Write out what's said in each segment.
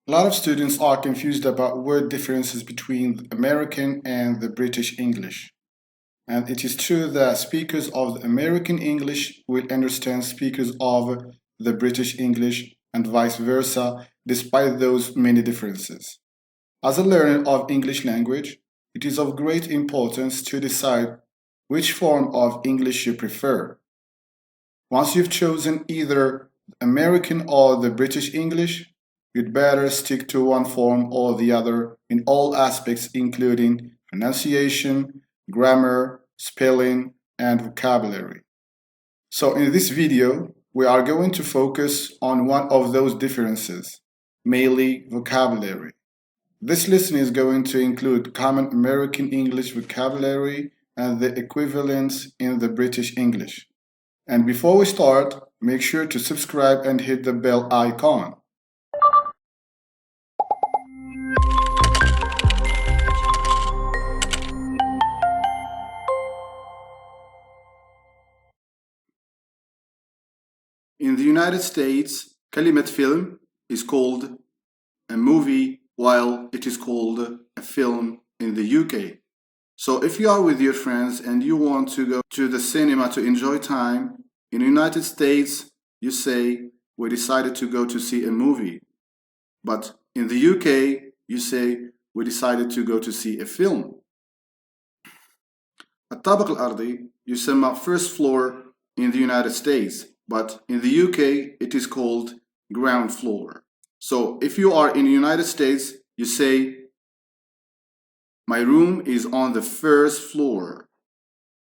A lot of students are confused about word differences between American and the British English. And it is true that speakers of the American English will understand speakers of the British English and vice versa, despite those many differences. As a learner of English language, it is of great importance to decide which form of English you prefer. Once you've chosen either American or the British English, you'd better stick to one form or the other in all aspects, including pronunciation, grammar, spelling, and vocabulary. So, in this video, we are going to focus on one of those differences, mainly vocabulary. This lesson is going to include common American English vocabulary and the equivalents in the British English. And before we start, make sure to subscribe and hit the bell icon. In the United States, كلمة film is called a movie while it is called a film in the UK. So if you are with your friends and you want to go to the cinema to enjoy time, in the United States, you say, we decided to go to see a movie. But in the UK, you say, we decided to go to see a film. الطابق الأرضي يسمى first floor in the United States, but in the UK, it is called ground floor. So if you are in the United States, you say, my room is on the first floor.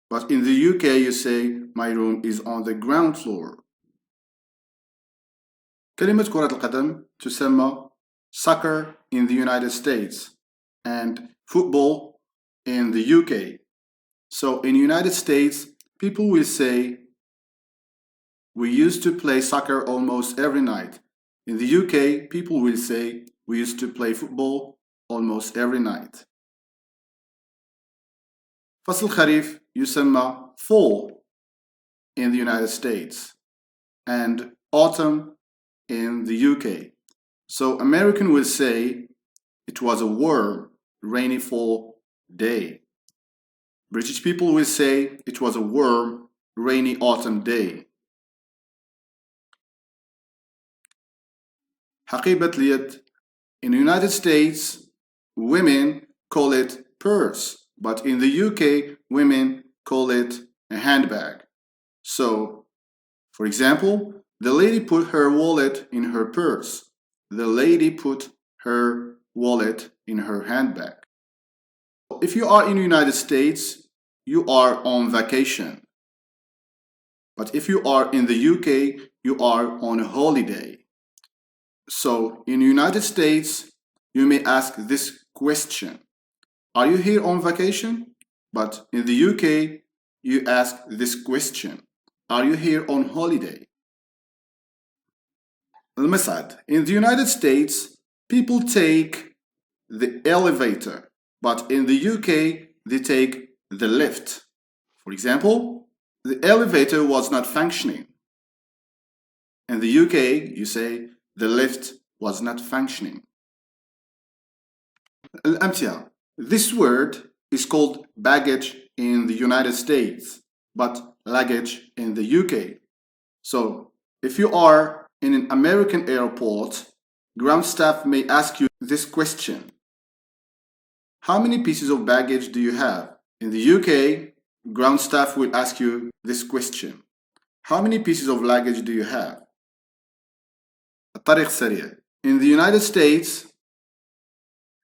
But in the UK, you say, my room is on the ground floor. كلمة كرة القدم تسمى soccer in the United States and football in the UK. So in the United States, people will say, we used to play soccer almost every night. In the UK, people will say, we used to play football almost every night. فصل الخريف يسمى fall in the United States and autumn in the UK. So American will say it was a warm, rainy fall day. British people will say it was a warm, rainy autumn day. حقيبة اليد. In the United States, women call it purse, but in the UK, women call it a handbag. So, for example, the lady put her wallet in her purse. The lady put her wallet in her handbag. If you are in the United States, you are on vacation. But if you are in the UK, you are on a holiday. So in the United States, you may ask this question. Are you here on vacation? But in the UK, you ask this question. Are you here on holiday? المصعد. In the United States, people take the elevator, but in the UK, they take the lift. For example, the elevator was not functioning. In the UK, you say the lift was not functioning. الأمثلة. This word is called baggage in the United States, but luggage in the UK. So, if you are in an American airport, ground staff may ask you this question. How many pieces of baggage do you have? In the UK, ground staff will ask you this question. How many pieces of luggage do you have? الطريق السريع. In the United States,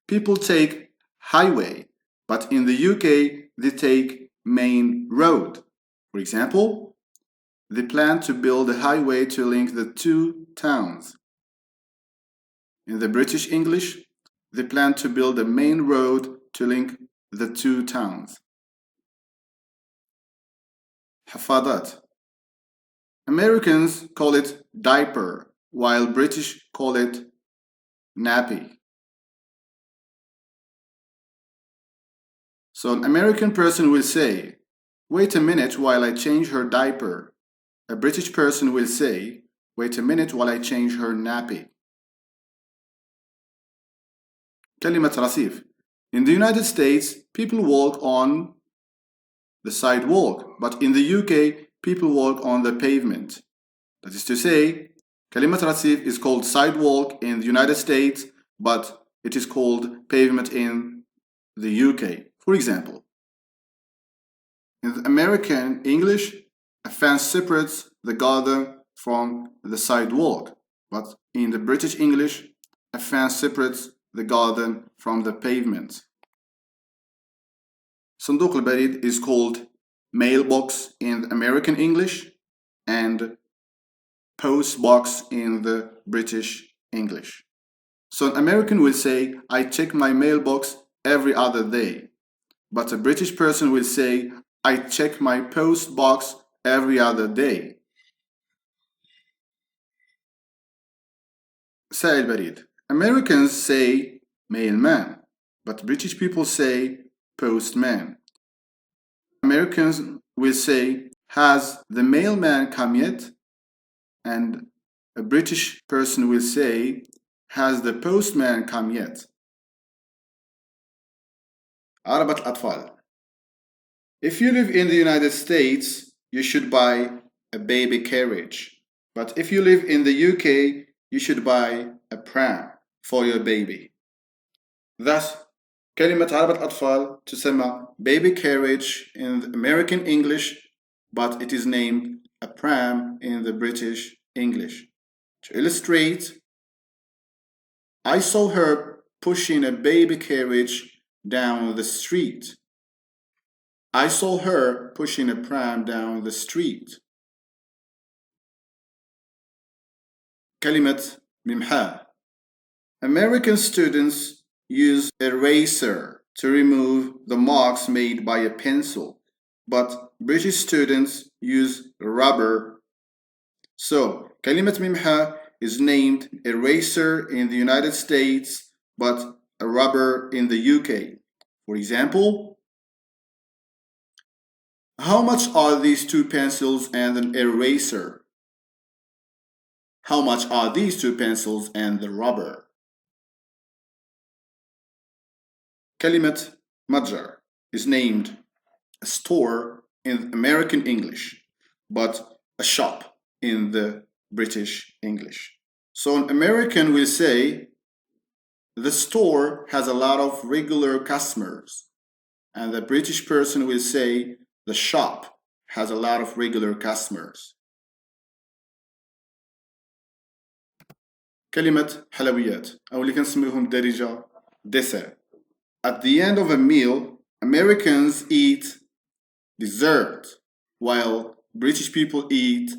people take highway, but in the UK, they take main road. For example, they plan to build a highway to link the two towns. In the British English, they plan to build a main road to link the two towns. حفاضات. Americans call it diaper, while British call it nappy. So an American person will say, wait a minute while I change her diaper. A British person will say, wait a minute while I change her nappy. كلمة رصيف. In the United States, people walk on the sidewalk, but in the UK, people walk on the pavement. That is to say, كلمة رصيف is called sidewalk in the United States, but it is called pavement in the UK. For example, in the American English, a fence separates the garden from the sidewalk, but in the British English, a fence separates the garden from the pavement. صندوق البريد is called mailbox in the American English and post box in the British English. So an American will say, I check my mailbox every other day. But a British person will say, I check my post box every other day. سائل بريد. Americans say mailman, but British people say postman. Americans will say, has the mailman come yet? And a British person will say, has the postman come yet? عربة الأطفال. If you live in the United States, you should buy a baby carriage. But if you live in the UK, you should buy a pram for your baby. Thus, كلمة عربة الأطفال تسمى baby carriage in the American English, but it is named a pram in the British English. To illustrate, I saw her pushing a baby carriage down the street. I saw her pushing a pram down the street. كلمة ممحاة. American students use eraser to remove the marks made by a pencil, but British students use rubber. So, كلمة ممحاة is named eraser in the United States, but a rubber in the UK. For example, how much are these two pencils and an eraser? How much are these two pencils and the rubber? كلمة متجر is named a store in American English, but a shop in the British English. So an American will say, the store has a lot of regular customers. And the British person will say, the shop has a lot of regular customers. كلمة حلويات أو اللي كنسميوهم دارجة dessert. At the end of a meal, Americans eat dessert, while British people eat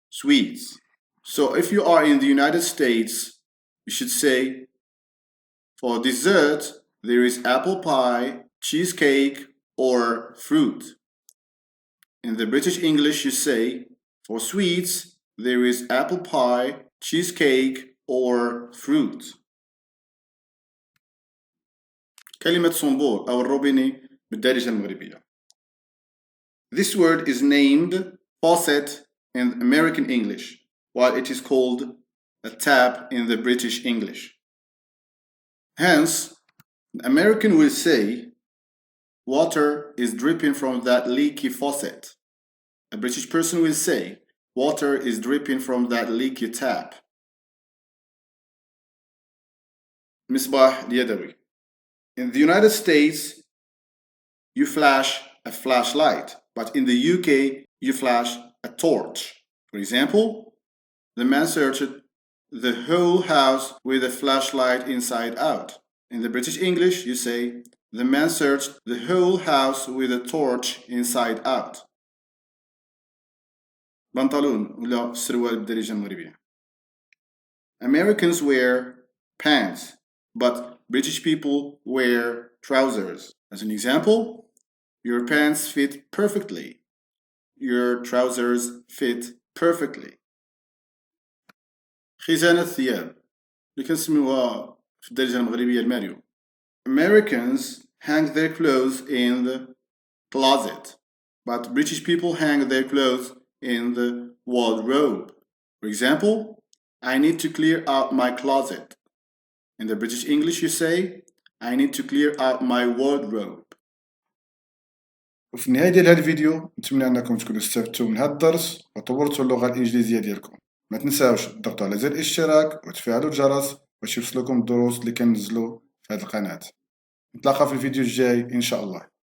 sweets. So if you are in the United States, you should say, for dessert, there is apple pie, cheesecake, or fruit. In the British English, you say, for sweets, there is apple pie, cheesecake, or fruit. كلمة صنبور أو الروبيني بالدارجة المغربية. This word is named faucet in American English, while it is called a tap in the British English. Hence, an American will say, water is dripping from that leaky faucet. A British person will say, water is dripping from that leaky tap. مصباح اليدوي. In the United States, you flash a flashlight, but in the UK, you flash a torch. For example, the man searched the whole house with a flashlight inside out. In the British English, you say, the man searched the whole house with a torch inside out. بنطلون ولا سروال بالدارجة المغربية. Americans wear pants, but British people wear trousers. As an example, your pants fit perfectly. Your trousers fit perfectly. خزانة الثياب اللي كنسميوها في الدارجة المغربية الماريو. Americans hang their clothes in the closet, but British people hang their clothes in the wardrobe. For example, I need to clear out my closet. In the British English, you say, I need to clear out my wardrobe. وفي النهاية ديال هذا الفيديو نتمنى أنكم تكونوا استفدتوا من هذا الدرس وطورتوا اللغة الإنجليزية ديالكم. ما تنساوش تضغطوا على زر الاشتراك وتفعلوا الجرس باش يوصلكم الدروس اللي كننزلوا في هذه القناة. نتلاقى في الفيديو الجاي إن شاء الله.